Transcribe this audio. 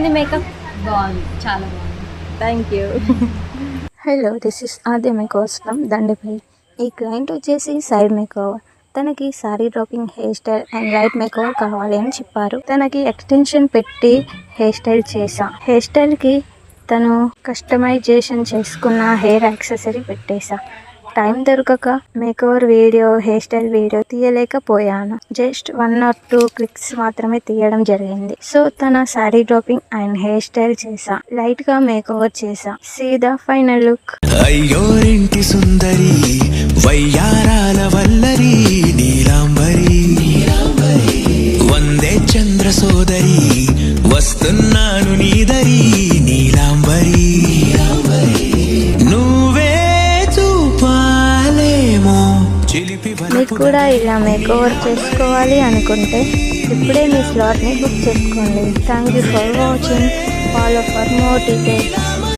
ఉంది మేకప్? బాగుంది, చాలా బాగుంది. Thank you. Hello, this is Aadya makers from Dandapalli. ఈ క్లయింట్ వచ్చేసి సైడ్ మేకవర్. తనకి sari draping hair style and right makeover కావాలి అని చెప్పారు. తనకి ఎక్స్టెన్షన్ పెట్టి హెయిర్ స్టైల్ చేసా. హెయిర్ స్టైల్కి తను కస్టమైజేషన్ చేసుకున్న హెయిర్ యాక్సెసరీ పెట్టేసా. టైం దొరకక makeover video, hair style video తీయలేకపోయాను. జస్ట్ 1 or 2 క్లిక్స్ మాత్రమే తీయడం జరిగింది. సో తన sari draping and hair style చేసా. లైట్ గా మేకవర్ చేసా. See the final look. అయ్యోరింటి సుందరి వయ్యారాల వల్లరి నీలాంబరి వందే చంద్ర సోదరి వస్తున్నాను నీదరి నీలాంబరి నువ్వే చూపాలేమో చిలిపి మీకు కూడా ఇలా మేకవర్ చేసుకోవాలి అనుకుంటే ఇప్పుడే మీ స్లాట్ని బుక్ చేసుకోండి. Thank you for watching. Follow for more details.